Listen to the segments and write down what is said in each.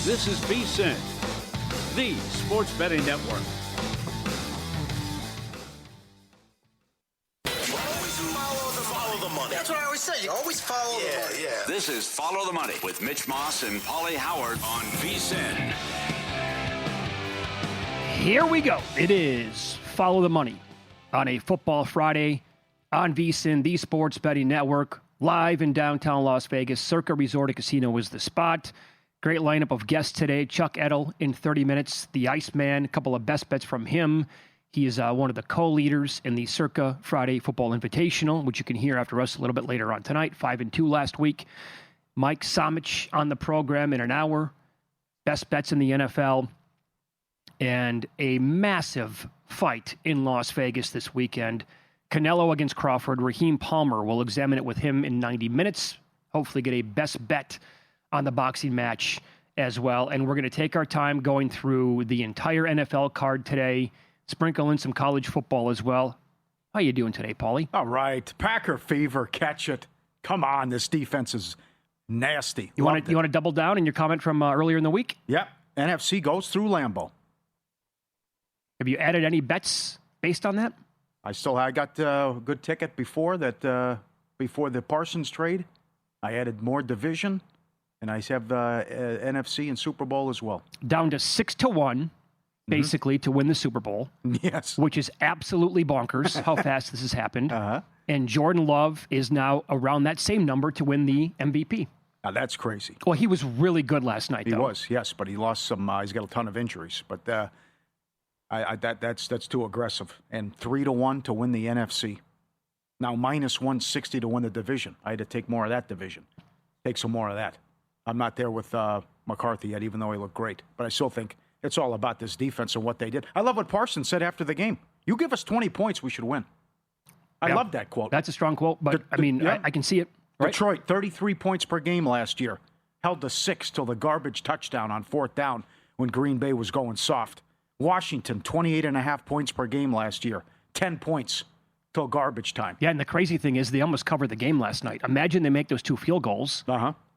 This is VSiN, the sports betting network. Follow the money. That's what I always say. You always follow the money. Yeah. This is Follow the Money with Mitch Moss and Pauly Howard on VSiN. Here we go. It is Follow the Money on a Football Friday on VSiN, the sports betting network, live in downtown Las Vegas. Circa Resort and Casino is the spot. Great lineup of guests today. Chuck Edel in 30 minutes. The Iceman, a couple of best bets from him. He is one of the co-leaders in the Circa Friday Football Invitational, which you can hear after us a little bit later on tonight. 5-2 last week. Mike Somich on the program in an hour. Best bets in the NFL. And a massive fight in Las Vegas this weekend. Canelo against Crawford. Raheem Palmer, will examine it with him in 90 minutes. Hopefully get a best bet on the boxing match as well. And we're going to take our time going through the entire NFL card today. Sprinkle in some college football as well. How you doing today, Pauly? All right. Packer fever, catch it. Come on, this defense is nasty. You want to double down in your comment from earlier in the week? Yep. NFC goes through Lambeau. Have you added any bets based on that? I got a good ticket before the Parsons trade. I added more division, and I have NFC and Super Bowl as well. Down to 6-1. Basically, to win the Super Bowl. Yes. Which is absolutely bonkers how fast this has happened. Uh-huh. And Jordan Love is now around that same number to win the MVP. Now, that's crazy. Well, he was really good last night, though. He was, yes, but he lost some, he's got a ton of injuries. But that's too aggressive. And 3-1 to win the NFC. Now, minus 160 to win the division. I had to take more of that division. Take some more of that. I'm not there with McCarthy yet, even though he looked great. But I still think it's all about this defense and what they did. I love what Parsons said after the game. You give us 20 points, we should win. I love that quote. That's a strong quote, but I can see it. Right? Detroit, 33 points per game last year. Held to 6 till the garbage touchdown on 4th down when Green Bay was going soft. Washington, 28.5 points per game last year. 10 points till garbage time. Yeah, and the crazy thing is they almost covered the game last night. Imagine they make those 2 field goals,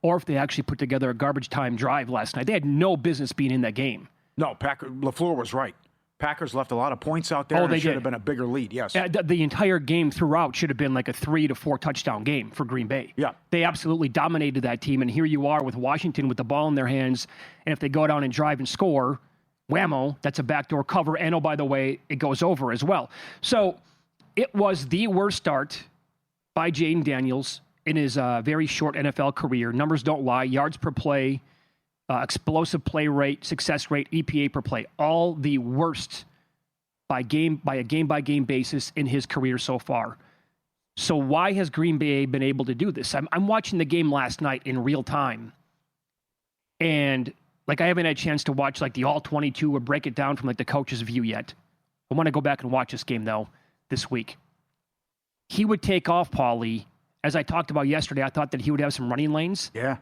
or if they actually put together a garbage time drive last night. They had no business being in that game. No, LaFleur was right. Packers left a lot of points out there. They should have been a bigger lead, yes. The entire game throughout should have been like a 3 to 4 touchdown game for Green Bay. Yeah. They absolutely dominated that team, and here you are with Washington with the ball in their hands, and if they go down and drive and score, whammo, that's a backdoor cover, and oh, by the way, it goes over as well. So it was the worst start by Jaden Daniels in his very short NFL career. Numbers don't lie. Yards per play, explosive play rate, success rate, EPA per play, all the worst by a game-by-game basis in his career so far. So why has Green Bay been able to do this? I'm watching the game last night in real time, and I haven't had a chance to watch the all 22 or break it down from the coach's view yet. I want to go back and watch this game though this week. He would take off, Pauly. As I talked about yesterday, I thought that he would have some running lanes. Yeah.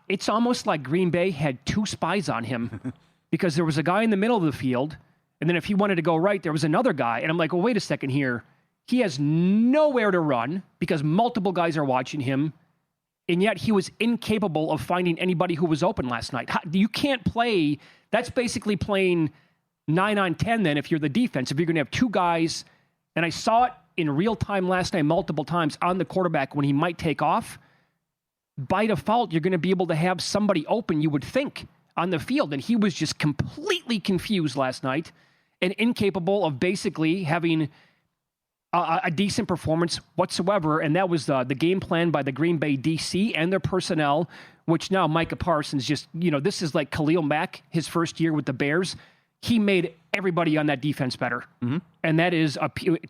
It's almost like Green Bay had 2 spies on him because there was a guy in the middle of the field, and then if he wanted to go right, there was another guy. And I'm like, well, wait a second here. He has nowhere to run because multiple guys are watching him, and yet he was incapable of finding anybody who was open last night. You can't play. That's basically playing 9 on 10 then if you're the defense. If you're going to have 2 guys, and I saw it in real time last night multiple times on the quarterback when he might take off, by default, you're going to be able to have somebody open, you would think, on the field. And he was just completely confused last night and incapable of basically having a decent performance whatsoever. And that was the game plan by the Green Bay DC and their personnel, which now Micah Parsons just, this is like Khalil Mack, his first year with the Bears. He made everybody on that defense better. Mm-hmm. And that is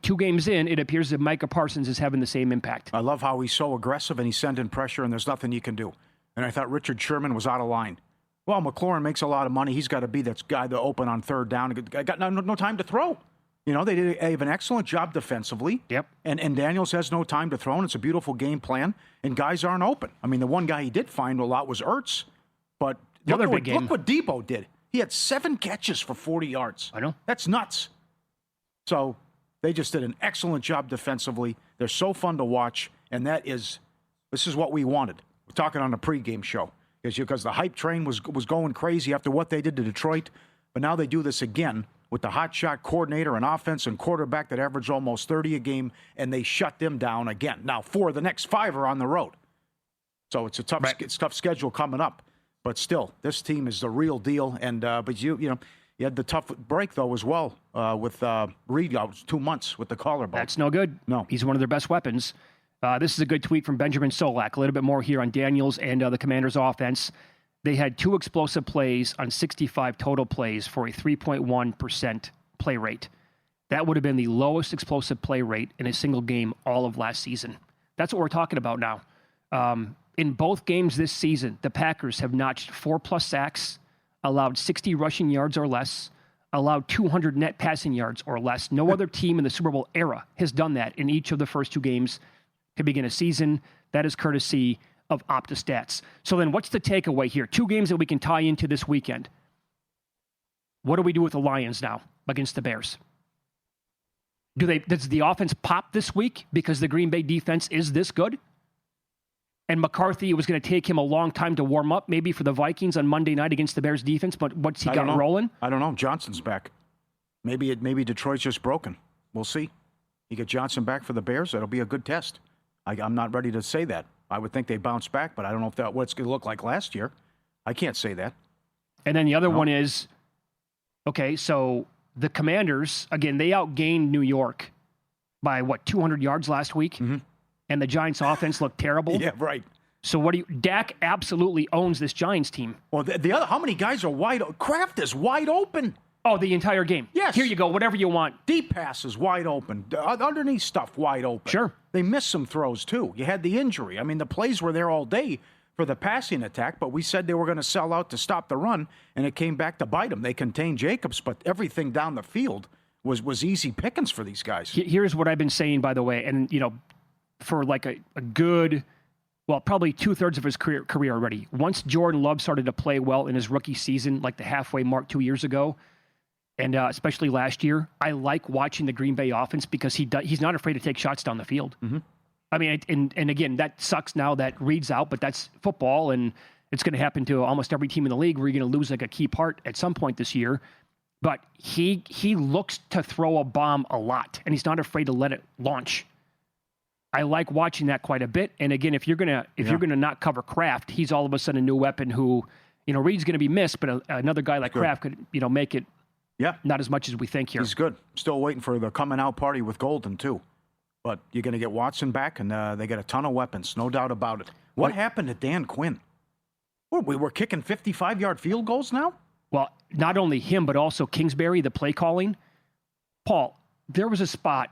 2 games in, it appears that Micah Parsons is having the same impact. I love how he's so aggressive and he's sending pressure and there's nothing you can do. And I thought Richard Sherman was out of line. Well, McLaurin makes a lot of money. He's got to be that guy to open on 3rd down. I got no time to throw. They have an excellent job defensively. Yep. And Daniels has no time to throw, and it's a beautiful game plan, and guys aren't open. I mean, the one guy he did find a lot was Ertz, but look what Debo did. He had 7 catches for 40 yards. I know. That's nuts. So they just did an excellent job defensively. They're so fun to watch, and this is what we wanted. We're talking on the pregame show. because the hype train was going crazy after what they did to Detroit. But now they do this again with the hotshot coordinator and offense and quarterback that average almost 30 a game, and they shut them down again. Now, 4 of the next 5 are on the road. So it's a tough schedule coming up. But still, this team is the real deal. And but you had the tough break, though, as well with Reed out 2 months with the collarbone. That's no good. No. He's one of their best weapons. This is a good tweet from Benjamin Solak. A little bit more here on Daniels and the Commanders' offense. They had 2 explosive plays on 65 total plays for a 3.1% play rate. That would have been the lowest explosive play rate in a single game all of last season. That's what we're talking about now. In both games this season, the Packers have notched 4+ sacks, allowed 60 rushing yards or less, allowed 200 net passing yards or less. No other team in the Super Bowl era has done that in each of the first 2 games to begin a season. That is courtesy of OptaStats. So then what's the takeaway here? 2 games that we can tie into this weekend. What do we do with the Lions now against the Bears? Does the offense pop this week because the Green Bay defense is this good? And McCarthy, it was going to take him a long time to warm up, maybe for the Vikings on Monday night against the Bears defense, but what's he got rolling? I don't know. Johnson's back. Maybe Detroit's just broken. We'll see. You get Johnson back for the Bears, that'll be a good test. I'm not ready to say that. I would think they bounce back, but I don't know if what it's going to look like last year. I can't say that. And then the other one is, okay, so the Commanders, again, they outgained New York by, 200 yards last week? Mm-hmm. And the Giants' offense looked terrible? Yeah, right. So Dak absolutely owns this Giants team. Well, the other, how many guys are wide open? Kraft is wide open. Oh, the entire game? Yes. Here you go, whatever you want. Deep passes wide open. Underneath stuff wide open. Sure. They missed some throws, too. You had the injury. I mean, the plays were there all day for the passing attack, but we said they were going to sell out to stop the run, and it came back to bite them. They contained Jacobs, but everything down the field was easy pickings for these guys. Here's what I've been saying, by the way, and, for like a good, probably 2/3 of his career already. Once Jordan Love started to play well in his rookie season, like the halfway mark 2 years ago, and especially last year, I like watching the Green Bay offense because he's not afraid to take shots down the field. Mm-hmm. I mean, and again, that sucks now that Reed's out, but that's football, and it's going to happen to almost every team in the league where you're going to lose like a key part at some point this year. But he looks to throw a bomb a lot, and he's not afraid to let it launch. I like watching that quite a bit. And again, if you're gonna not cover Kraft, he's all of a sudden a new weapon who, Reed's going to be missed, but another guy like Kraft could, make it. Yeah, not as much as we think here. He's good. Still waiting for the coming out party with Golden too. But you're going to get Watson back, and they got a ton of weapons, no doubt about it. What happened to Dan Quinn? We were kicking 55-yard field goals now? Well, not only him, but also Kingsbury, the play calling. Paul, there was a spot,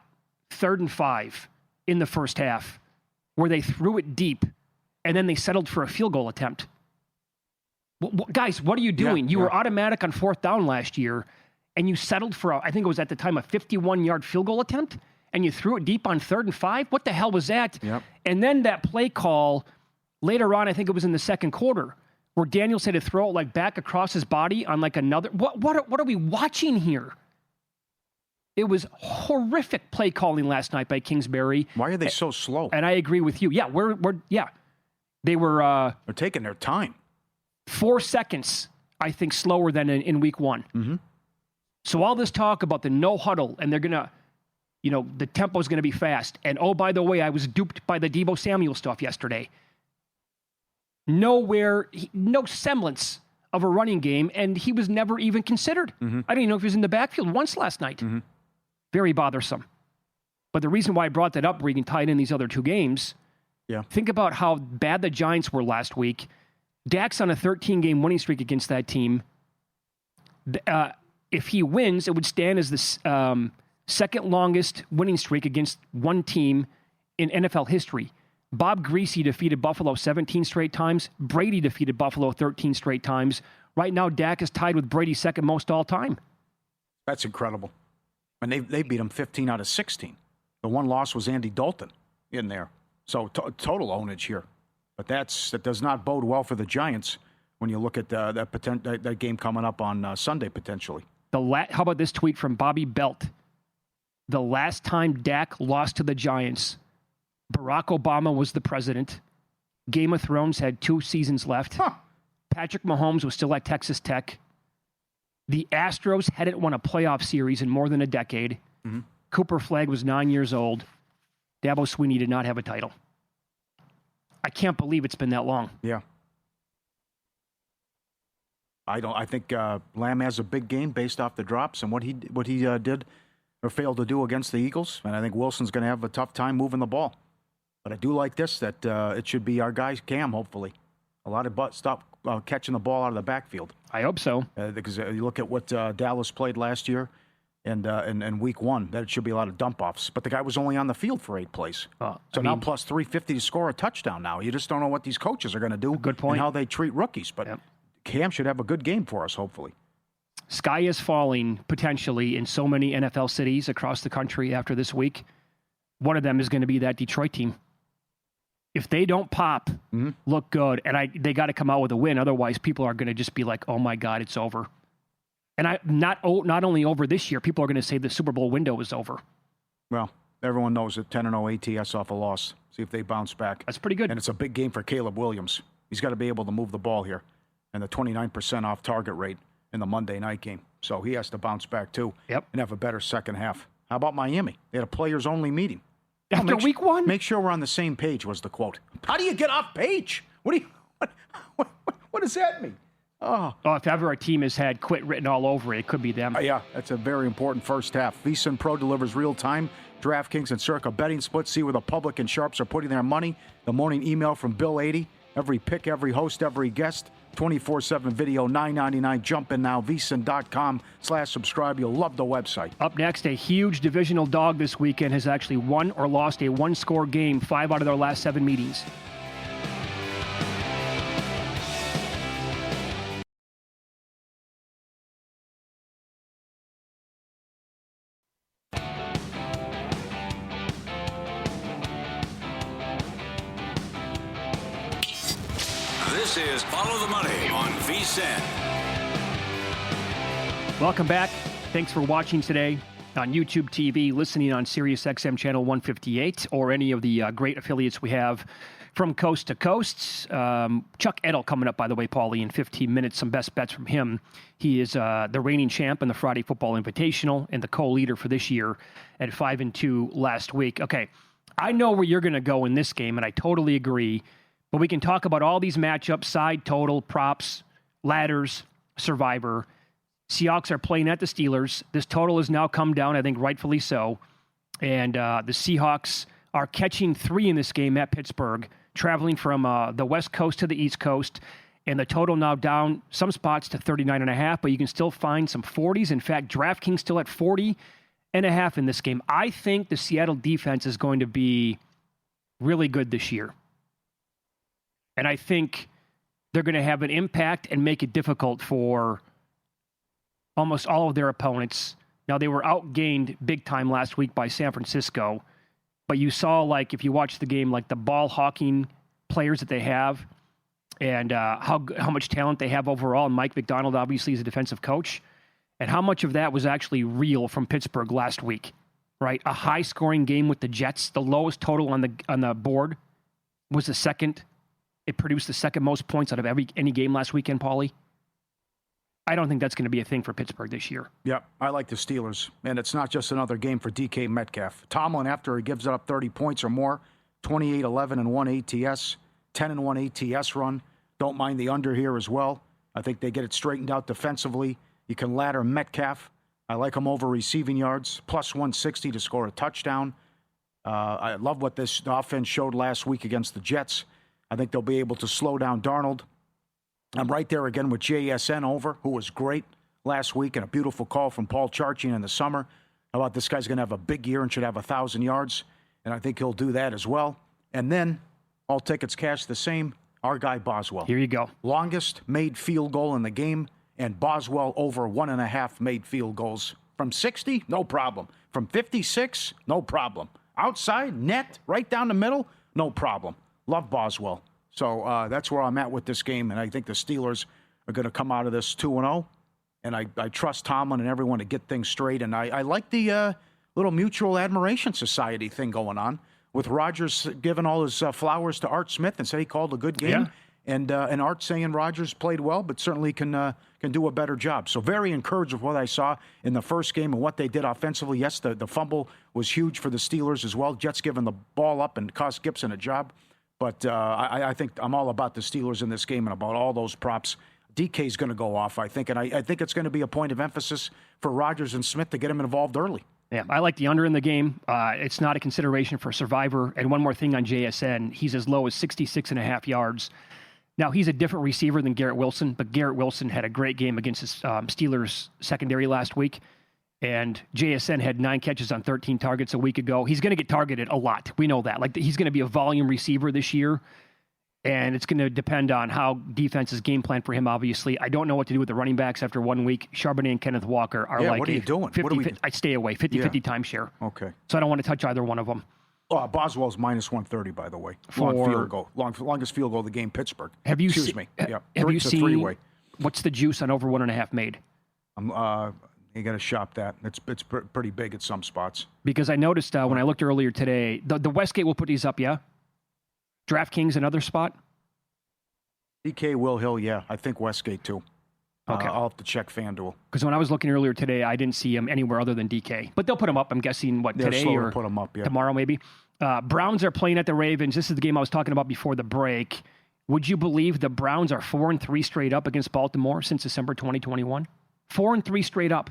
3rd and 5 in the first half, where they threw it deep, and then they settled for a field goal attempt. Guys, what are you doing? You were automatic on 4th down last year, and you settled for, I think it was at the time, a 51-yard field goal attempt, and you threw it deep on 3rd and 5? What the hell was that? Yep. And then that play call later on, I think it was in the second quarter, where Daniels had to throw it like back across his body on like another. What are we watching here? It was horrific play calling last night by Kingsbury. Why are they so slow? And I agree with you. Yeah, they were. They're taking their time. 4 seconds, I think, slower than in week 1. Mm-hmm. So all this talk about the no huddle, and they're gonna, the tempo is gonna be fast. And oh, by the way, I was duped by the Deebo Samuel stuff yesterday. No semblance of a running game, and he was never even considered. Mm-hmm. I don't even know if he was in the backfield once last night. Mm-hmm. Very bothersome. But the reason why I brought that up, where you can tie it in these other 2 games, think about how bad the Giants were last week. Dak's on a 13-game winning streak against that team. If he wins, it would stand as the second longest winning streak against one team in NFL history. Bob Greasy defeated Buffalo 17 straight times. Brady defeated Buffalo 13 straight times. Right now, Dak is tied with Brady's second most all time. That's incredible. And they beat him 15 out of 16. The one loss was Andy Dalton in there. So total ownage here. But that does not bode well for the Giants when you look at that game coming up on Sunday potentially. How about this tweet from Bobby Belt? The last time Dak lost to the Giants, Barack Obama was the president. Game of Thrones had 2 seasons left. Huh. Patrick Mahomes was still at Texas Tech. The Astros hadn't won a playoff series in more than a decade. Mm-hmm. Cooper Flagg was 9 years old. Dabo Swinney did not have a title. I can't believe it's been that long. Yeah. I think Lamb has a big game based off the drops and what he did or failed to do against the Eagles. And I think Wilson's going to have a tough time moving the ball. But I do like this, that it should be our guy, Cam, hopefully. A lot of stop catching the ball out of the backfield. I hope so. Because you look at what Dallas played last year and week one, that should be a lot of dump-offs. But the guy was only on the field for 8 plays. Now plus 350 to score a touchdown now. You just don't know what these coaches are going to do. Good point. And how they treat rookies. But Cam should have a good game for us, hopefully. Sky is falling, potentially, in so many NFL cities across the country after this week. One of them is going to be that Detroit team. If they don't pop, look good, and they got to come out with a win. Otherwise, people are going to just be like, oh, my God, it's over. And not only over this year, people are going to say the Super Bowl window is over. Well, everyone knows that 10-0 ATS off a loss. See if they bounce back. That's pretty good. And it's a big game for Caleb Williams. He's got to be able to move the ball here. And the 29% off target rate in the Monday night game. So he has to bounce back, too, and have a better second half. How about Miami? They had a players-only meeting. After week one? Make sure we're on the same page was the quote. How do you get off page? What does that mean? Oh, if ever a team has had quit written all over it, it could be them. Yeah, that's a very important first half. VSiN Pro delivers real-time DraftKings and Circa betting splits. See where the public and sharps are putting their money. The morning email from Bill 80. Every pick, every host, every guest. 24/7 video, $9.99. Jump in now, vsin.com/subscribe. You'll love the website. Up next, a huge divisional dog this weekend has actually won or lost a one-score game 5 out of their last 7 meetings. This is Follow the Money on VSiN. Welcome back. Thanks for watching today on YouTube TV, listening on Sirius XM channel 158, or any of the great affiliates we have from coast to coast. Chuck Edel coming up, by the way, Pauly, in 15 minutes. Some best bets from him. He is the reigning champ in the Friday Football Invitational and the co-leader for this year at 5-2 last week. Okay, I know where you're going to go in this game, and I totally agree. But we can talk about all these matchups, side total, props, ladders, survivor. Seahawks are playing at the Steelers. This total has now come down, I think rightfully so. And the Seahawks are catching 3 in this game at Pittsburgh, traveling from the West Coast to the East Coast. And the total now down some spots to 39.5, but you can still find some 40s. In fact, DraftKings still at 40.5 in this game. I think the Seattle defense is going to be really good this year. And I think they're going to have an impact and make it difficult for almost all of their opponents. Now, they were outgained big time last week by San Francisco. But you saw, like, if you watch the game, like the ball hawking players that they have and how much talent they have overall. And Mike McDonald, obviously, is a defensive coach. And how much of that was actually real from Pittsburgh last week, right? A high-scoring game with the Jets. The lowest total on the board was the second. It produced the second most points out of any game last weekend, Pauly. I don't think that's going to be a thing for Pittsburgh this year. Yep, I like the Steelers. And it's not just another game for DK Metcalf. Tomlin, after he gives up 30 points or more, 28-11-1 ATS, 10-1 ATS run. Don't mind the under here as well. I think they get it straightened out defensively. You can ladder Metcalf. I like him over receiving yards, plus 160 to score a touchdown. I love what this offense showed last week against the Jets. I think they'll be able to slow down Darnold. I'm right there again with JSN over, who was great last week, and a beautiful call from Paul Charchian in the summer. How about this guy's going to have a big year and should have 1,000 yards, and I think he'll do that as well. And then, all tickets cash the same, our guy Boswell. Here you go. Longest made field goal in the game, and Boswell over 1.5 made field goals. From 60, no problem. From 56, no problem. Outside, net, right down the middle, no problem. Love Boswell. So that's where I'm at with this game, and I think the Steelers are going to come out of this 2-0, and I trust Tomlin and everyone to get things straight, and I like the little mutual admiration society thing going on with Rodgers giving all his flowers to Art Smith and said he called a good game. Yeah. And Art saying Rodgers played well, but certainly can do a better job. So very encouraged with what I saw in the first game and what they did offensively. Yes, the fumble was huge for the Steelers as well. Jets giving the ball up and cost Gibson a job. But I think I'm all about the Steelers in this game and about all those props. DK's going to go off, I think. And I think it's going to be a point of emphasis for Rodgers and Smith to get him involved early. Yeah, I like the under in the game. It's not a consideration for Survivor. And one more thing on JSN, he's as low as 66.5 yards. Now, he's a different receiver than Garrett Wilson, but Garrett Wilson had a great game against his Steelers secondary last week. And JSN had 9 catches on 13 targets a week ago. He's going to get targeted a lot. We know that. Like, he's going to be a volume receiver this year. And it's going to depend on how defense's game plan for him, obviously. I don't know what to do with the running backs after 1 week. Charbonnet and Kenneth Walker are what are you doing? 50, I stay away, 50-50 timeshare. Okay. So I don't want to touch either one of them. Boswell's minus 130, by the way. For Long field goal. Longest field goal of the game, Pittsburgh. Have you Excuse me. Yeah. Have you seen three-way. What's the juice on over 1.5 made? You got to shop that. It's pretty big at some spots. Because I noticed when I looked earlier today, the Westgate will put these up, yeah? DraftKings, another spot? DK, Will Hill, yeah. I think Westgate, too. Okay. I'll have to check FanDuel. Because when I was looking earlier today, I didn't see him anywhere other than DK. But they'll put him up, I'm guessing, today or put him up, yeah. tomorrow maybe. Browns are playing at the Ravens. This is the game I was talking about before the break. Would you believe the Browns are 4-3 straight up against Baltimore since December 2021? 4-3 straight up.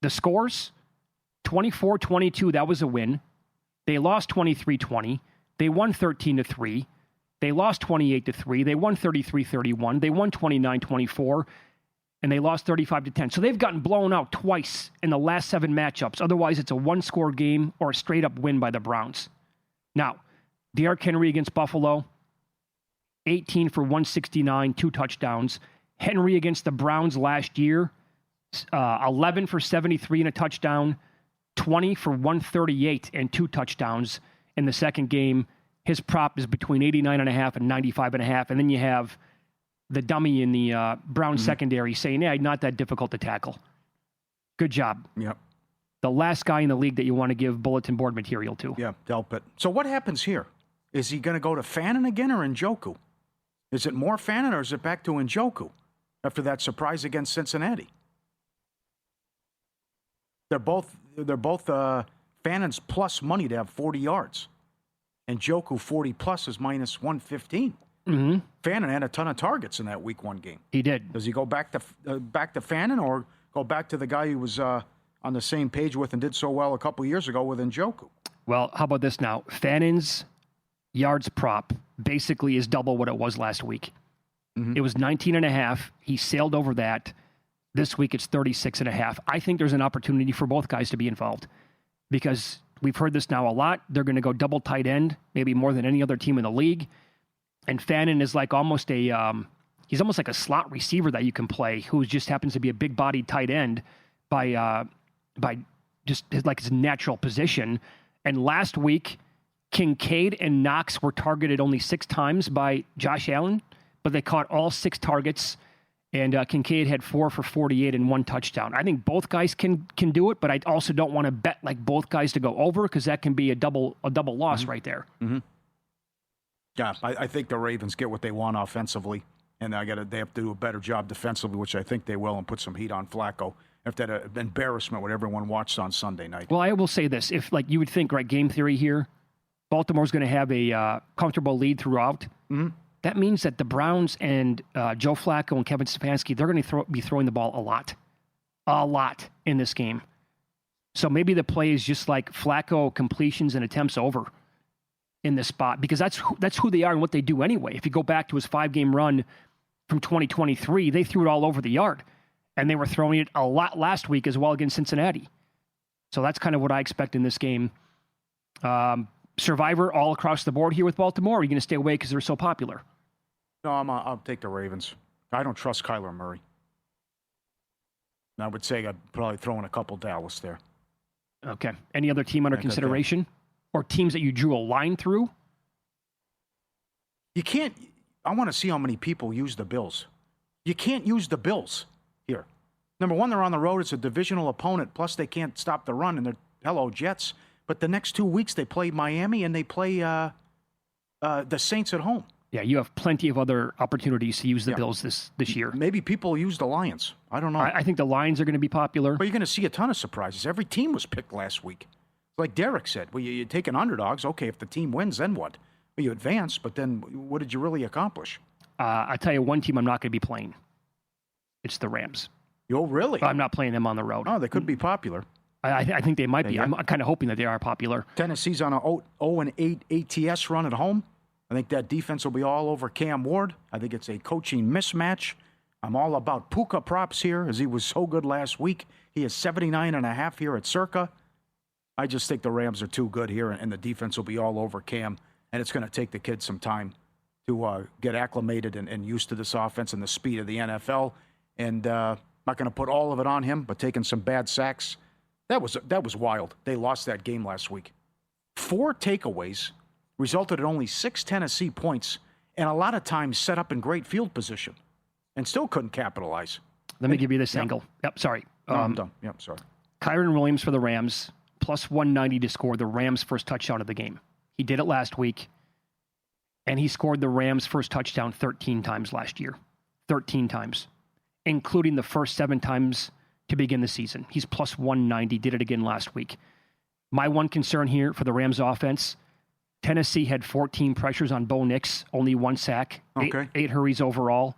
The scores, 24-22, that was a win. They lost 23-20. They won 13-3. They lost 28-3. They won 33-31. They won 29-24. And they lost 35-10. So they've gotten blown out twice in the last 7 matchups. Otherwise, it's a one-score game or a straight-up win by the Browns. Now, Derrick Henry against Buffalo, 18 for 169, 2 touchdowns. Henry against the Browns last year, 11 for 73 and a touchdown, 20 for 138 and 2 touchdowns in the second game. His prop is between 89.5 and 95.5. And then you have the dummy in the Brown secondary saying, yeah, not that difficult to tackle. Good job. Yep. The last guy in the league that you want to give bulletin board material to. Yeah, Delpit. So what happens here? Is he going to go to Fannin again or Njoku? Is it more Fannin or is it back to Njoku after that surprise against Cincinnati? They're both Fannin's plus money to have 40 yards. And Njoku 40 plus is minus 115. Mm-hmm. Fannin had a ton of targets in that Week 1 game. He did. Does he go back to Fannin or go back to the guy he was on the same page with and did so well a couple of years ago with Njoku? Well, how about this now? Fannin's yards prop basically is double what it was last week. Mm-hmm. It was 19.5. He sailed over that. This week it's 36.5. I think there's an opportunity for both guys to be involved because we've heard this now a lot. They're going to go double tight end, maybe more than any other team in the league. And Fannin is like almost he's almost like a slot receiver that you can play who just happens to be a big bodied tight end by just like his natural position. And last week, Kincaid and Knox were targeted only 6 times by Josh Allen, but they caught all 6 targets. And Kincaid had 4 for 48 and 1 touchdown. I think both guys can do it, but I also don't want to bet like both guys to go over because that can be a double loss right there. Mm-hmm. Yeah, I think the Ravens get what they want offensively, and they have to do a better job defensively, which I think they will, and put some heat on Flacco after that embarrassment what everyone watched on Sunday night. Well, I will say this: if like you would think, right, game theory here, Baltimore's going to have a comfortable lead throughout. Mm-hmm. That means that the Browns and Joe Flacco and Kevin Stefanski, they're going to be throwing the ball a lot in this game. So maybe the play is just like Flacco completions and attempts over in this spot because that's who they are and what they do anyway. If you go back to his 5-game run from 2023, they threw it all over the yard, and they were throwing it a lot last week as well against Cincinnati. So that's kind of what I expect in this game. Survivor all across the board here with Baltimore. Or are you going to stay away because they're so popular? No, I'll take the Ravens. I don't trust Kyler Murray. I would say I'd probably throw in a couple Dallas there. Okay. Any other team under consideration? Or teams that you drew a line through? You can't. I want to see how many people use the Bills. You can't use the Bills here. Number one, they're on the road. It's a divisional opponent. Plus, they can't stop the run, and they're Jets. But the next 2 weeks, they play Miami and they play the Saints at home. Yeah, you have plenty of other opportunities to use the Bills this year. Maybe people use the Lions. I don't know. I think the Lions are going to be popular. But you're going to see a ton of surprises. Every team was picked last week. Like Derek said, well, you take an underdogs. Okay, if the team wins, then what? Well, you advance, but then what did you really accomplish? I tell you one team I'm not going to be playing. It's the Rams. Oh, really? I'm not playing them on the road. Oh, they could be popular. I think they might be. I'm kind of hoping that they are popular. Tennessee's on a 0-8 ATS run at home. I think that defense will be all over Cam Ward. I think it's a coaching mismatch. I'm all about Puka props here, as he was so good last week. He is 79.5 here at Circa. I just think the Rams are too good here, and the defense will be all over Cam, and it's going to take the kids some time to get acclimated and used to this offense and the speed of the NFL. And not going to put all of it on him, but taking some bad sacks. That was wild. They lost that game last week. 4 takeaways resulted in only 6 Tennessee points, and a lot of times set up in great field position, and still couldn't capitalize. Let me give you this angle. Yep, sorry. No, I'm done. Yep, sorry. Kyron Williams for the Rams, plus 190 to score the Rams' first touchdown of the game. He did it last week, and he scored the Rams' first touchdown 13 times last year. 13 times, including the first 7 times to begin the season. He's plus 190, did it again last week. My one concern here for the Rams offense, Tennessee had 14 pressures on Bo Nix, only 1 sack, 8 hurries overall.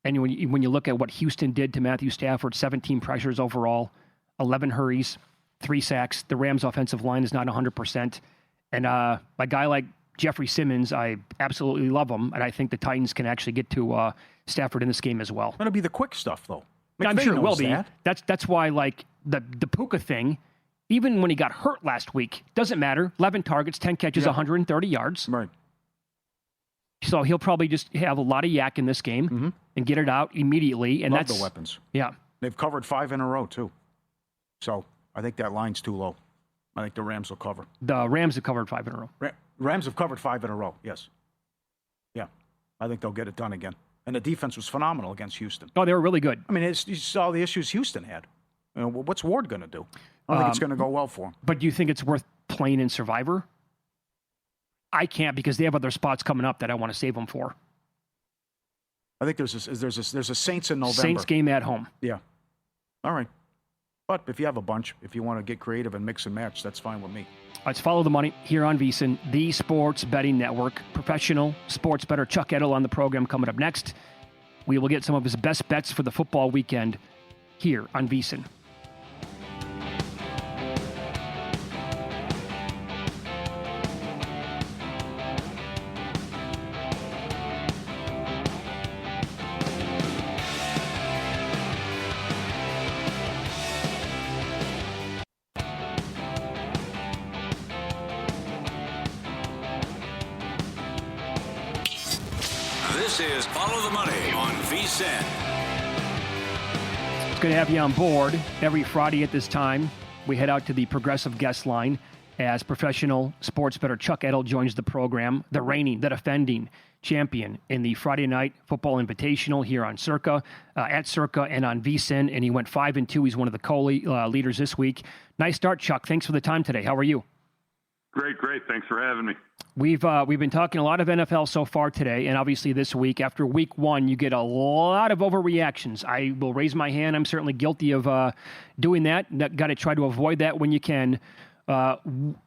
And when you look at what Houston did to Matthew Stafford, 17 pressures overall, 11 hurries, 3 sacks. The Rams offensive line is not 100%. And a guy like Jeffrey Simmons, I absolutely love him. And I think the Titans can actually get to Stafford in this game as well. That'll be the quick stuff, though. I'm sure it will be. That's why, like, the Puka thing, even when he got hurt last week, doesn't matter. 11 targets, 10 catches, 130 yards. Right. So he'll probably just have a lot of yak in this game and get it out immediately. And Love that's the weapons. Yeah. They've covered 5 in a row, too. So I think that line's too low. I think the Rams will cover. The Rams have covered 5 in a row. Rams have covered 5 in a row, yes. Yeah. I think they'll get it done again. And the defense was phenomenal against Houston. Oh, they were really good. I mean, you saw the issues Houston had. You know, what's Ward going to do? I don't think it's going to go well for him. But do you think it's worth playing in Survivor? I can't, because they have other spots coming up that I want to save them for. I think there's a Saints in November. Saints game at home. Yeah. All right. But if you have a bunch, if you want to get creative and mix and match, that's fine with me. Let's follow the money here on VSiN, the Sports Betting Network. Professional sports bettor Chuck Edel on the program coming up next. We will get some of his best bets for the football weekend here on VSiN. This is Follow the Money on VSiN. It's good to have you on board. Every Friday at this time, we head out to the Progressive Guest Line as professional sports bettor Chuck Edel joins the program, the reigning, the defending champion in the Friday Night Football Invitational here on Circa, at Circa and on VSiN, and he went 5-2. He's one of the co-leaders this week. Nice start, Chuck. Thanks for the time today. How are you? Great. Thanks for having me. We've been talking a lot of NFL so far today, and obviously this week. After week 1, you get a lot of overreactions. I will raise my hand. I'm certainly guilty of doing that. Got to try to avoid that when you can.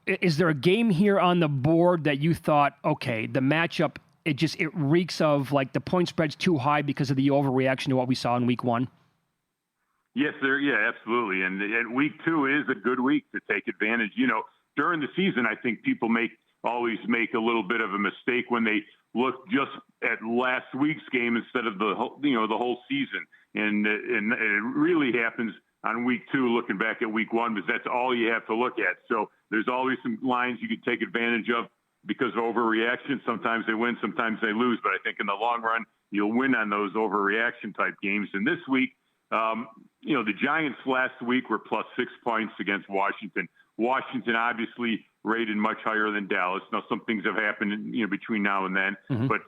Is there a game here on the board that you thought, okay, the matchup, it reeks of like the point spread's too high because of the overreaction to what we saw in week 1? Yes, sir. Yeah, absolutely. And week 2 is a good week to take advantage. You know, during the season, I think people always make a little bit of a mistake when they look just at last week's game instead of the whole season. And it really happens on week 2, looking back at week 1, because that's all you have to look at. So there's always some lines you can take advantage of because of overreaction. Sometimes they win, sometimes they lose. But I think in the long run, you'll win on those overreaction type games. And this week, the Giants last week were plus 6 points against Washington. Washington obviously rated much higher than Dallas. Now, some things have happened, between now and then. Mm-hmm. But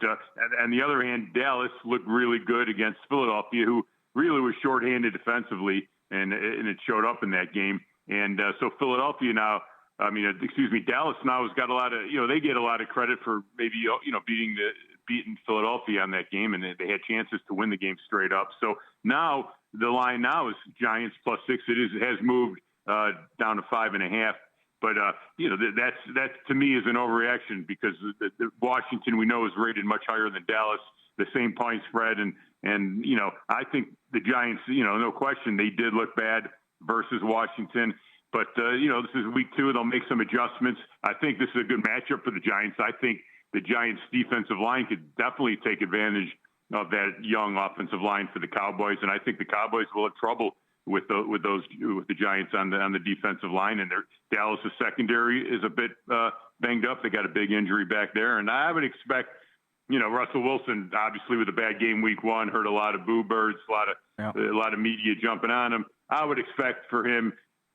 on the other hand, Dallas looked really good against Philadelphia, who really was shorthanded defensively, and it showed up in that game. And so Philadelphia now, Dallas now has got a lot of, they get a lot of credit for maybe, beating beaten Philadelphia on that game, and they had chances to win the game straight up. So now the line now is Giants +6. It has moved down to 5.5. But that to me is an overreaction because the Washington we know is rated much higher than Dallas, the same point spread, and I think the Giants, no question, they did look bad versus Washington. But this is week 2; they'll make some adjustments. I think this is a good matchup for the Giants. I think the Giants' defensive line could definitely take advantage of that young offensive line for the Cowboys, and I think the Cowboys will have trouble with the Giants on the defensive line, and their Dallas' secondary is a bit banged up. They got a big injury back there, and I would expect, Russell Wilson, obviously with a bad game week 1, heard a lot of boo birds, a lot of media jumping on him. I would expect for him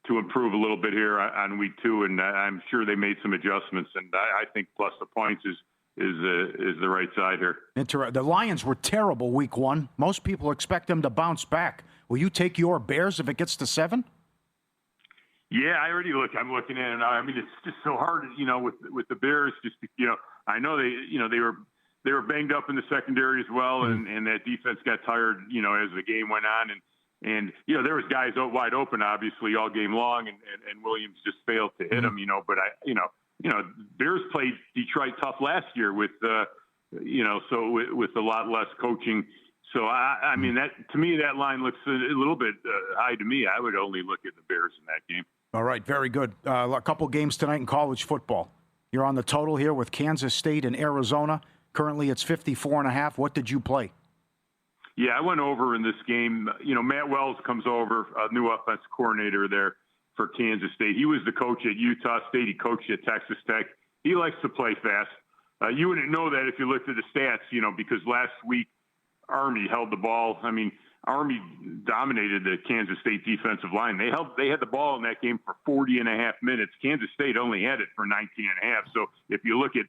to improve a little bit here on week 2, and I'm sure they made some adjustments, and I think plus the points is the right side here. The Lions were terrible week 1. Most people expect them to bounce back. Will you take your Bears if it gets to 7? Yeah, I'm looking at it now. I mean, it's just so hard, with the Bears. Just I know they were banged up in the secondary as well, and that defense got tired, as the game went on, and there was guys wide open obviously all game long, and Williams just failed to hit him, But Bears played Detroit tough last year with with a lot less coaching. So, I mean, that to me, that line looks a little bit high to me. I would only look at the Bears in that game. All right, very good. A couple games tonight in college football. You're on the total here with Kansas State and Arizona. Currently, it's 54.5. What did you play? Yeah, I went over in this game. Matt Wells comes over, a new offensive coordinator there for Kansas State. He was the coach at Utah State. He coached at Texas Tech. He likes to play fast. You wouldn't know that if you looked at the stats, because last week, Army held the ball. I mean, Army dominated the Kansas State defensive line. They had the ball in that game for 40.5 minutes. Kansas State only had it for 19.5. So if you look at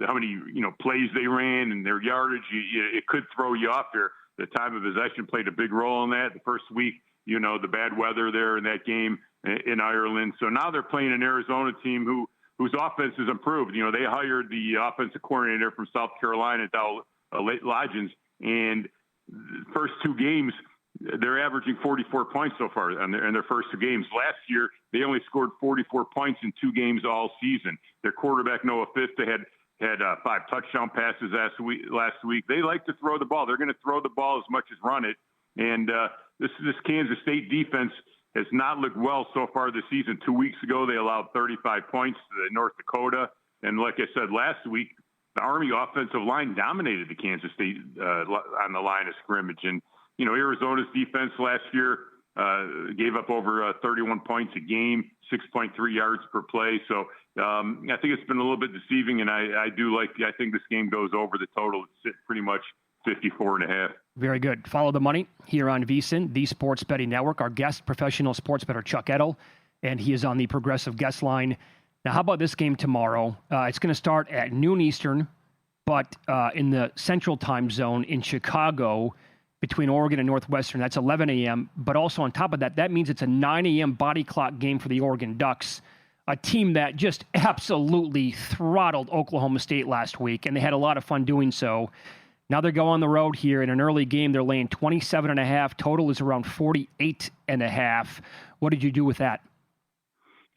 how many plays they ran and their yardage, it could throw you off there. The time of possession played a big role in that. The first week, the bad weather there in that game in Ireland. So now they're playing an Arizona team whose offense has improved. They hired the offensive coordinator from South Carolina, Dow Lodgins. And the first 2 games, they're averaging 44 points so far in their first 2 games. Last year, they only scored 44 points in 2 games all season. Their quarterback, Noah Fifth, they had 5 touchdown passes last week. They like to throw the ball. They're going to throw the ball as much as run it. And this Kansas State defense has not looked well so far this season. 2 weeks ago, they allowed 35 points to North Dakota. And like I said, last week, the Army offensive line dominated the Kansas State on the line of scrimmage. And, Arizona's defense last year gave up over 31 points a game, 6.3 yards per play. So I think it's been a little bit deceiving, and I think this game goes over the total. It's pretty much 54.5. Very good. Follow the money here on VSiN, the Sports Betting Network. Our guest, professional sports bettor Chuck Edel, and he is on the Progressive guest line. Now, how about this game tomorrow? It's going to start at noon Eastern, but in the Central Time Zone in Chicago between Oregon and Northwestern. That's 11 a.m. But also on top of that, that means it's a 9 a.m. body clock game for the Oregon Ducks, a team that just absolutely throttled Oklahoma State last week, and they had a lot of fun doing so. Now they go on the road here in an early game. They're laying 27.5. Total is around 48.5. What did you do with that?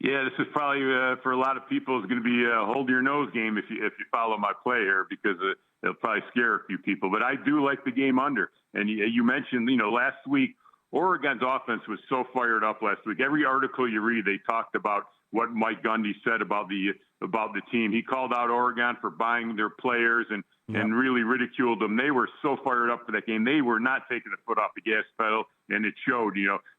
Yeah, this is probably for a lot of people is going to be a hold your nose game if you follow my play here, because it'll probably scare a few people. But I do like the game under. And you mentioned, last week Oregon's offense was so fired up last week. Every article you read, they talked about what Mike Gundy said about the team. He called out Oregon for buying their players and really ridiculed them. They were so fired up for that game. They were not taking the foot off the gas pedal, and it showed.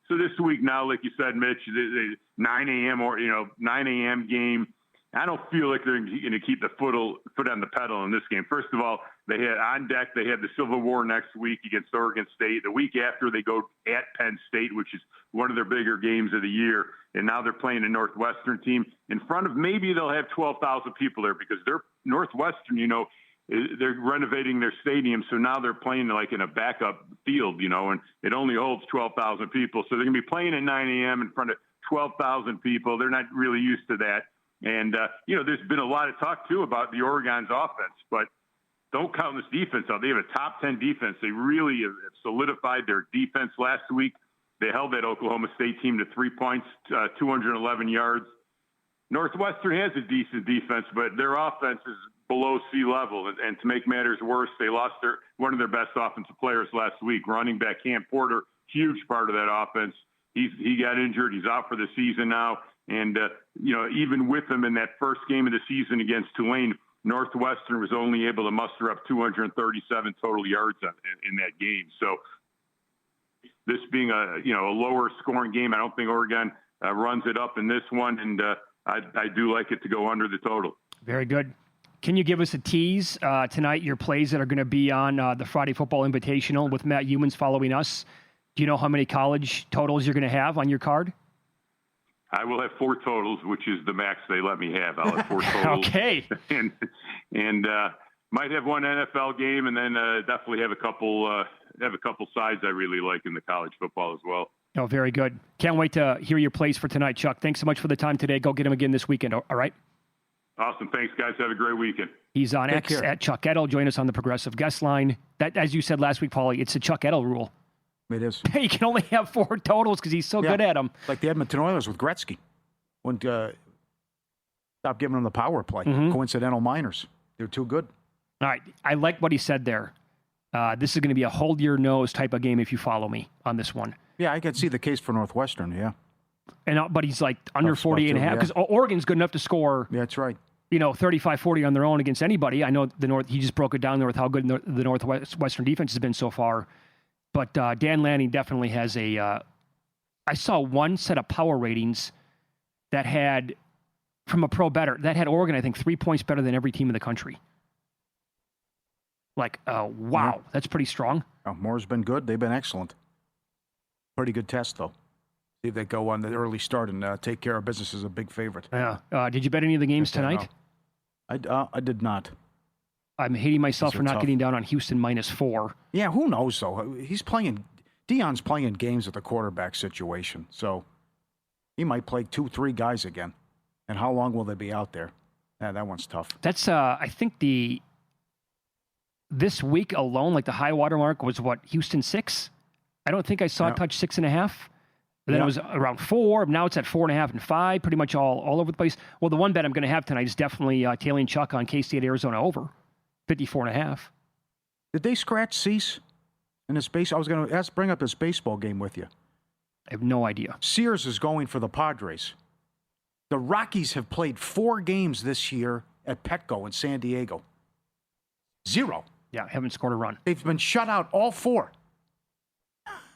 So this week now, like you said, Mitch, the 9 a.m. game. I don't feel like they're going to keep the foot on the pedal in this game. First of all, they had the Civil War next week against Oregon State. The week after, they go at Penn State, which is one of their bigger games of the year. And now they're playing a Northwestern team in front of, maybe they'll have 12,000 people there, because they're Northwestern, they're renovating their stadium. So now they're playing like in a backup field, and it only holds 12,000 people. So they're going to be playing at 9 a.m. in front of 12,000 people. They're not really used to that. And, there's been a lot of talk, too, about the Oregon's offense. But don't count this defense out. They have a top 10 defense. They really have solidified their defense last week. They held that Oklahoma State team to 3 points, 211 yards. Northwestern has a decent defense, but their offense is below sea level. And to make matters worse, they lost one of their best offensive players last week, running back Cam Porter, huge part of that offense. He got injured. He's out for the season now. And, even with him in that first game of the season against Tulane, Northwestern was only able to muster up 237 total yards in that game. So this being a lower scoring game, I don't think Oregon runs it up in this one. And I do like it to go under the total. Very good. Can you give us a tease tonight, your plays that are going to be on the Friday Football Invitational with Matt Humans following us? Do you know how many college totals you're going to have on your card? I will have 4 totals, which is the max they let me have. I'll have 4 totals. Okay. And might have one NFL game, and then definitely have a couple sides I really like in the college football as well. Oh, very good. Can't wait to hear your plays for tonight, Chuck. Thanks so much for the time today. Go get him again this weekend. All right. Awesome. Thanks, guys. Have a great weekend. He's on X at Chuck Edel. Join us on the Progressive Guest Line. That, as you said last week, Pauly, it's the Chuck Edel rule. It is. You can only have 4 totals because he's so good at them. Like the Edmonton Oilers with Gretzky. Wouldn't stop giving them the power play. Coincidental minors. They're too good. All right. I like what he said there. This is going to be a hold your nose type of game if you follow me on this one. Yeah, I can see the case for Northwestern, yeah. But he's like under 48.5 because Oregon's good enough to score. Yeah, that's right. 35-40 on their own against anybody. I know he just broke it down there with how good the Northwestern defense has been so far. But Dan Lanning definitely has I saw one set of power ratings that had, from a pro bettor, that had Oregon, I think, 3 points better than every team in the country. Wow, that's pretty strong. Moore's been good. They've been excellent. Pretty good test, though. See if they go on the early start and take care of business is a big favorite. Yeah. Did you bet any of the games tonight? I did not. I'm hating myself for not getting down on Houston -4. Yeah, who knows, though? Deion's playing games with the quarterback situation, so he might play 2-3 guys again. And how long will they be out there? Yeah, that one's tough. That's, I think this week alone, like the high water mark was Houston 6? I don't think I saw it touch 6.5. And then it was around 4. Now it's at 4.5 and 5, pretty much all over the place. Well, the one bet I'm going to have tonight is definitely tailing Chuck on K-State Arizona over 54.5. Did they scratch Cease in his base? I was going to bring up his baseball game with you. I have no idea. Sears is going for the Padres. The Rockies have played 4 games this year at Petco in San Diego. 0. Yeah, haven't scored a run. They've been shut out all 4.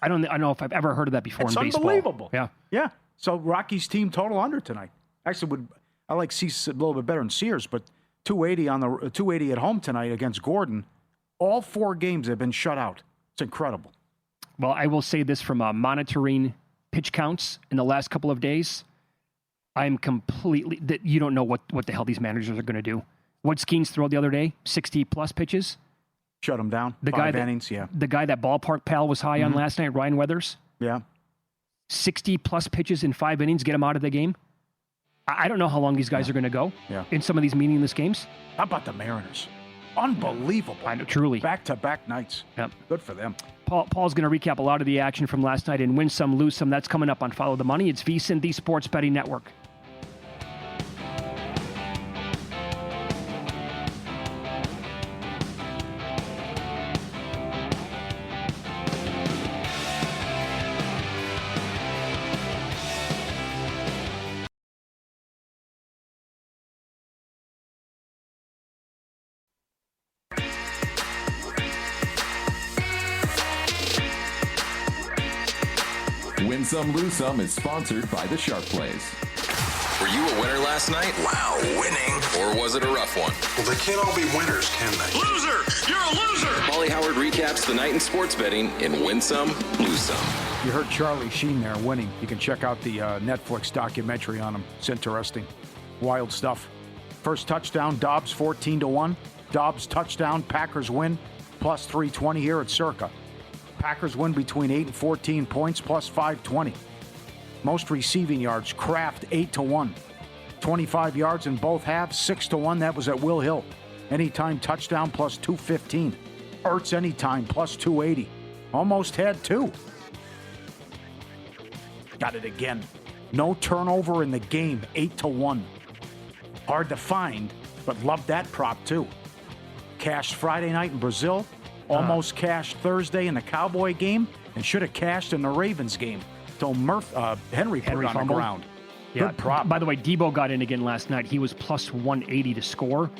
I don't know if I've ever heard of that before in baseball. It's unbelievable. Yeah. Yeah. So Rockies team total under tonight. Actually, I like Cease a little bit better than Sears, but 280 at home tonight against Gordon. All 4 games have been shut out. It's incredible. Well, I will say this from monitoring pitch counts in the last couple of days. I'm completely you don't know what the hell these managers are going to do. What Skeens throw the other day? 60-plus pitches. Shut him down. The 5 innings, The guy that Ballpark Pal was high on last night, Ryan Weathers. Yeah. 60-plus pitches in 5 innings, get him out of the game. I don't know how long these guys are going to go in some of these meaningless games. How about the Mariners? Unbelievable. I know, truly. Back-to-back nights. Yep. Good for them. Paul's going to recap a lot of the action from last night and win some, lose some. That's coming up on Follow the Money. It's VSiN, the Sports Betting Network. Win Some, Lose Some is sponsored by the Sharp Plays. Were you a winner last night? Wow, winning. Or was it a rough one? Well, they can't all be winners, can they? Loser! You're a loser! Pauly Howard recaps the night in sports betting in Win Some, Lose Some. You heard Charlie Sheen there winning. You can check out the Netflix documentary on him. It's interesting. Wild stuff. First touchdown, Dobbs 14-1. Dobbs touchdown, Packers win, plus 320 here at Circa. Packers win between 8 and 14 points, plus 520. Most receiving yards, Kraft 8-1. 25 yards in both halves, 6-1. That was at Will Hill. anytime touchdown, plus 215. Ertz anytime, plus 280. Almost had 2. Got it again. No turnover in the game, 8-1. Hard to find, but love that prop too. Cashed Friday night in Brazil, almost cashed Thursday in the Cowboy game, and should have cashed in the Ravens game. So Henry put it on fumbled. the ground. Yeah. Good prop. By the way, Debo got in again last night. He was plus 180 to score.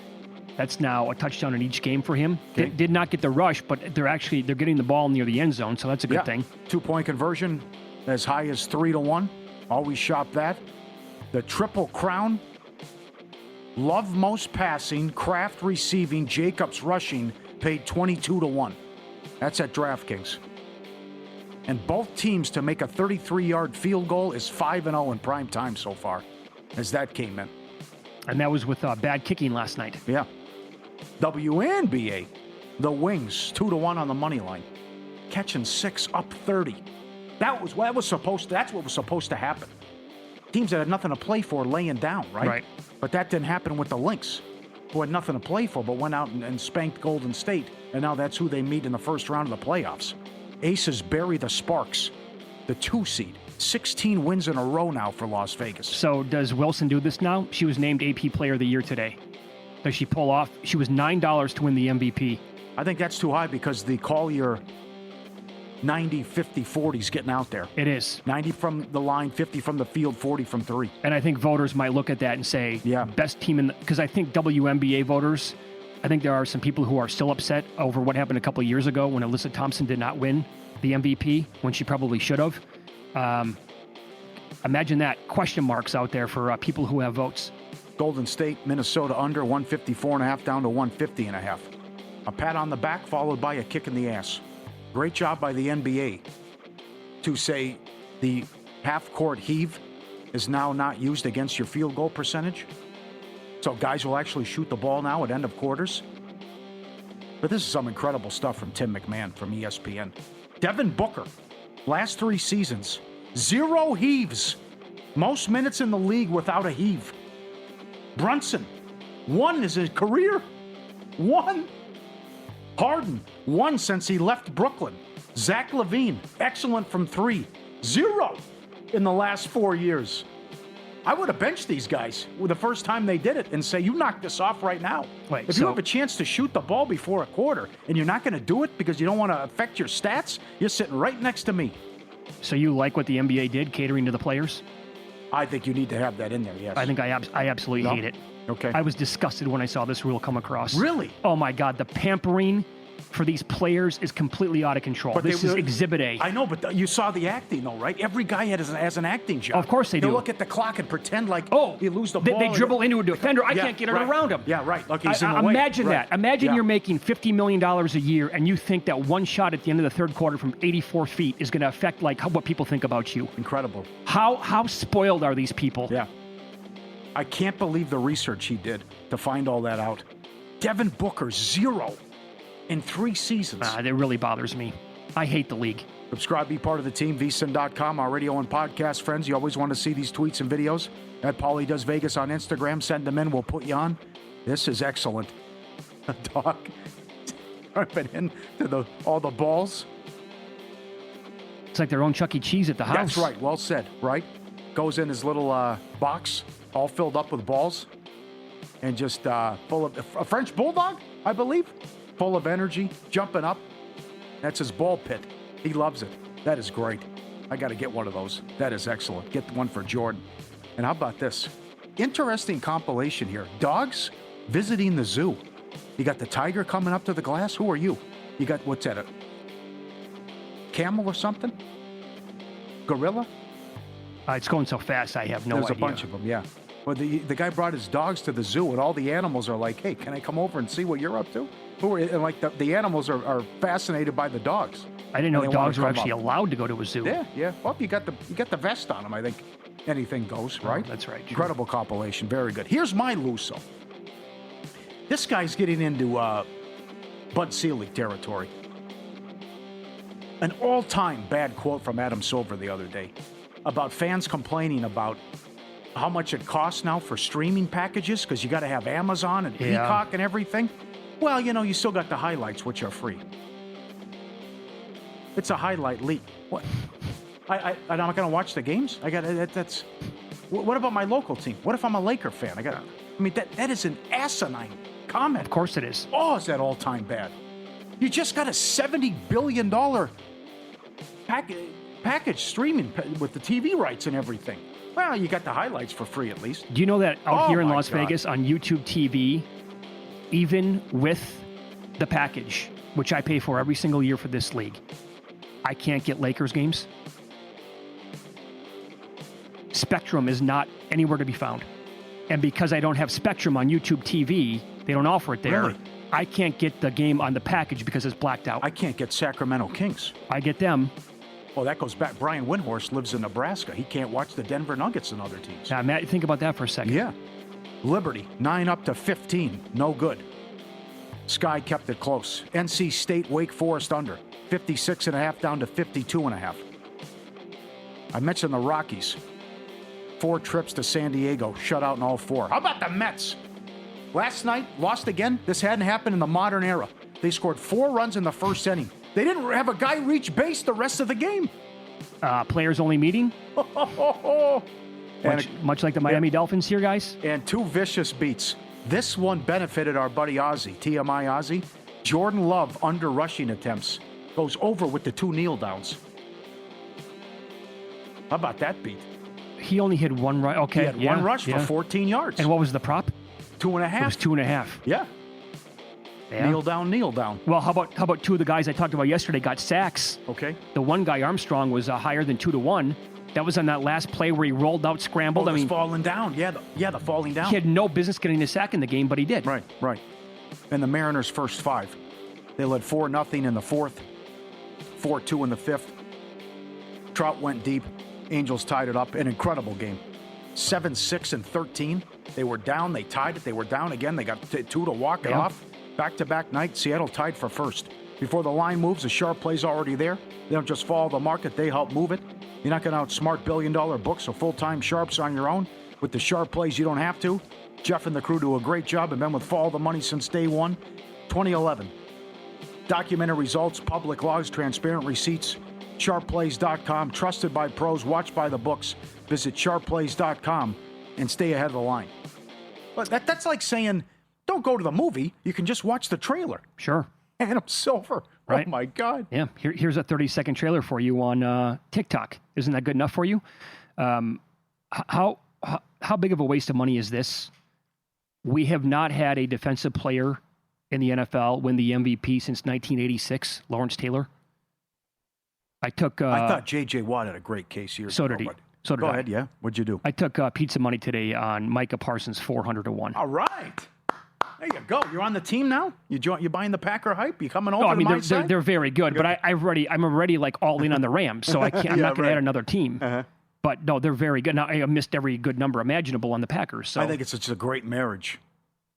That's now a touchdown in each game for him. Okay. Did not get the rush, but they're getting the ball near the end zone, so that's a good thing. 2-point conversion as high as 3-1. Always shop that. The Triple Crown. Love most passing, Kraft receiving, Jacobs rushing, paid 22-1. That's at DraftKings. And both teams to make a 33-yard field goal is 5-0 in prime time so far, as that came in. And that was with bad kicking last night. Yeah. WNBA, the Wings, 2-1 on the money line. Catching 6, up 30. That's what was supposed to happen. Teams that had nothing to play for laying down, right? Right. But that didn't happen with the Lynx, who had nothing to play for but went out and spanked Golden State, and now that's who they meet in the first round of the playoffs. Aces bury the Sparks, the 2 seed. 16 wins in a row now for Las Vegas. So does Wilson do this now? She was named AP Player of the Year today. Does she pull off? She was $9 to win the MVP. I think that's too high because the Collier 90, 50, 40 is getting out there. It is. 90 from the line, 50 from the field, 40 from 3. And I think voters might look at that and say, Yeah. best team in the... Because I think WNBA voters, I think there are some people who are still upset over what happened a couple of years ago when Alyssa Thompson did not win the MVP when she probably should have. Imagine that. Question marks out there for people who have votes. Golden State, Minnesota under 154.5 down to 150.5. A pat on the back followed by a kick in the ass. Great job by the NBA to say the half-court heave is now not used against your field goal percentage. So guys will actually shoot the ball now at end of quarters. But this is some incredible stuff from Tim McMahon from ESPN. Devin Booker, last 3 seasons, 0 heaves. Most minutes in the league without a heave. Brunson, 1 is his career. 1. Harden, 1 since he left Brooklyn. Zach LaVine, excellent from 3. 0 in the last 4 years. I would have benched these guys the first time they did it and say, you knock this off right now. Wait, if you have a chance to shoot the ball before a quarter and you're not going to do it because you don't want to affect your stats, you're sitting right next to me. So you like what the NBA did, catering to the players? I think you need to have that in there, yes. I think I absolutely hate it. Okay. I was disgusted when I saw this rule come across. Really? Oh, my God. The pampering for these players is completely out of control. This is Exhibit A. I know, but you saw the acting, though, right? Every guy has an acting job. Of course they do. They look at the clock and pretend like you lose the They ball. dribble into a defender. I can't get it around him. Yeah, right. Like he's in the way. Imagine Right. that. Imagine Yeah. you're making $50 million a year and you think that one shot at the end of the third quarter from 84 feet is going to affect what people think about you. Incredible. How spoiled are these people? Yeah. I can't believe the research he did to find all that out. Devin Booker, 0 in 3 seasons. That really bothers me. I hate the league. Subscribe, be part of the team, vsin.com, our radio and podcast friends. You always want to see these tweets and videos. At Pauly Does Vegas on Instagram. Send them in. We'll put you on. This is excellent. A dog jumping into all the balls. It's like their own Chuck E. Cheese at the house. That's right. Well said, right? Goes in his little box, all filled up with balls, and just full of a French bulldog, I believe, full of energy, jumping up. That's his ball pit. He loves it. That is great. I got to get one of those. That is excellent. Get one for Jordan. And how about this? Interesting compilation here. Dogs visiting the zoo. You got the tiger coming up to the glass. Who are you? You got, what's that, a camel or something? Gorilla? It's going so fast, I have no idea. There's a bunch of them, yeah. Well, the guy brought his dogs to the zoo, and all the animals are like, hey, can I come over and see what you're up to? And like the animals are fascinated by the dogs. I didn't know And they dogs were wanna come actually up. allowed to go to a zoo. Yeah. Well, you got the vest on them. I think anything goes, right? Oh, that's right. True. Incredible compilation. Very good. Here's my Luso. This guy's getting into Bud Selig territory. An all-time bad quote from Adam Silver the other day about fans complaining about how much it costs now for streaming packages because you got to have Amazon and Peacock and everything. Well, you still got the highlights, which are free. It's a highlight leak. What? I'm not going to watch the games. That's. What about my local team? What if I'm a Laker fan? That is an asinine comment. Of course it is. Oh, is that all-time bad? You just got a $70 billion package streaming with the TV rights and everything. Well, you got the highlights for free at least. Do you know that out here in Las Vegas on YouTube TV, even with the package, which I pay for every single year for this league, I can't get Lakers games? Spectrum is not anywhere to be found. And because I don't have Spectrum on YouTube TV, they don't offer it there. Really? I can't get the game on the package because it's blacked out. I can't get Sacramento Kings. I get them. Well, that goes back. Brian Windhorst lives in Nebraska. He can't watch the Denver Nuggets and other teams. Now, Matt, think about that for a second. Yeah. Liberty, 9 up to 15. No good. Sky kept it close. NC State, Wake Forest under. 56.5 down to 52.5. I mentioned the Rockies. 4 trips to San Diego, shut out in all 4. How about the Mets? Last night, lost again. This hadn't happened in the modern era. They scored 4 runs in the first inning. They didn't have a guy reach base the rest of the game. Players only meeting? Much like the Miami Dolphins here, guys. And 2 vicious beats. This one benefited our buddy Ozzie, TMI Ozzie. Jordan Love under rushing attempts. Goes over with the 2 kneel downs. How about that beat? He only had 1 rush. Okay, he had 1 rush for 14 yards. And what was the prop? 2.5. It was 2.5. Yeah. Kneel down, kneel down. Well, how about 2 of the guys I talked about yesterday got sacks? Okay. The one guy, Armstrong, was higher than 2-1. That was on that last play where he rolled out, scrambled. Falling down. Yeah, the falling down. He had no business getting the sack in the game, but he did. Right. And the Mariners' first 5. They led 4-0 in the 4th, 4-2 in the 5th. Trout went deep. Angels tied it up. An incredible game. 7-6 and 13. They were down. They tied it. They were down again. They got 2 to walk it off. Back-to-back night. Seattle tied for first. Before the line moves, the sharp play's already there. They don't just follow the market. They help move it. You're not going to outsmart billion-dollar books or full-time sharps on your own. With the sharp plays, you don't have to. Jeff and the crew do a great job and been with Follow the Money since day one. 2011. Documented results, public logs, transparent receipts. SharpPlays.com. Trusted by pros. Watched by the books. Visit SharpPlays.com and stay ahead of the line. But that's like saying, don't go to the movie. You can just watch the trailer. Sure. Adam Silver. Right. Oh, my God. Yeah. Here's a 30-second trailer for you on TikTok. Isn't that good enough for you? How big of a waste of money is this? We have not had a defensive player in the NFL win the MVP since 1986, Lawrence Taylor. I thought J.J. Watt had a great case here. So did he. Go ahead, yeah. What'd you do? I took pizza money today on Micah Parsons 400-1. All right. There you go. You're on the team now? You buying the Packer hype? You coming over to my side? They're very good, but I'm already like all in on the Rams, so I'm not going to add another team. Uh-huh. But no, they're very good. Now I missed every good number imaginable on the Packers. So I think it's just a great marriage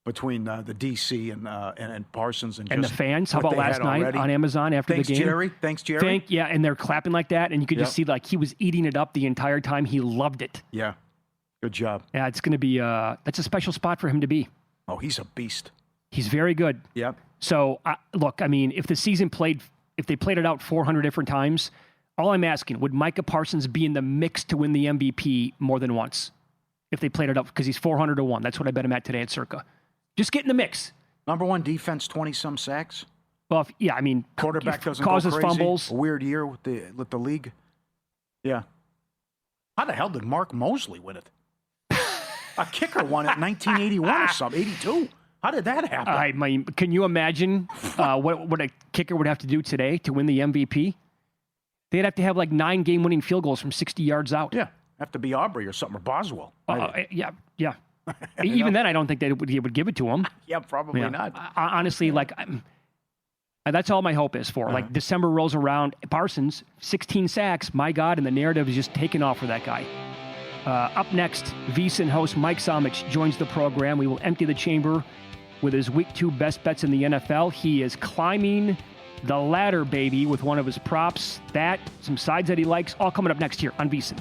between the DC and Parsons and the fans. How about last night on Amazon after the game? Thanks, Jerry. And they're clapping like that, and you could just see like he was eating it up the entire time. He loved it. Yeah, good job. Yeah, it's going to be that's a special spot for him to be. Oh, he's a beast. He's very good. Yep. So look, I mean, if the season if they played it out 400 different times, all I'm asking, would Micah Parsons be in the mix to win the MVP more than once? If they played it up, because he's 400-1. That's what I bet him at today at Circa. Just get in the mix. Number 1 defense, 20-some sacks. Well, quarterback doesn't causes go crazy. Fumbles. A weird year with the league. Yeah. How the hell did Mark Mosley win it? A kicker won it in 1981 or something, 82. How did that happen? I mean, can you imagine what a kicker would have to do today to win the MVP? They'd have to have like 9 game-winning field goals from 60 yards out. Yeah, have to be Aubrey or something, or Boswell. Yeah. Even then, I don't think they would give it to him. Yeah, probably not. Honestly, that's all my hope is for. Like, December rolls around, Parsons, 16 sacks, my God, and the narrative is just taking off for that guy. Up next, VSiN host Mike Somich joins the program. We will empty the chamber with his Week 2 best bets in the NFL. He is climbing the ladder, baby, with one of his props. Some sides that he likes, all coming up next here on VSiN.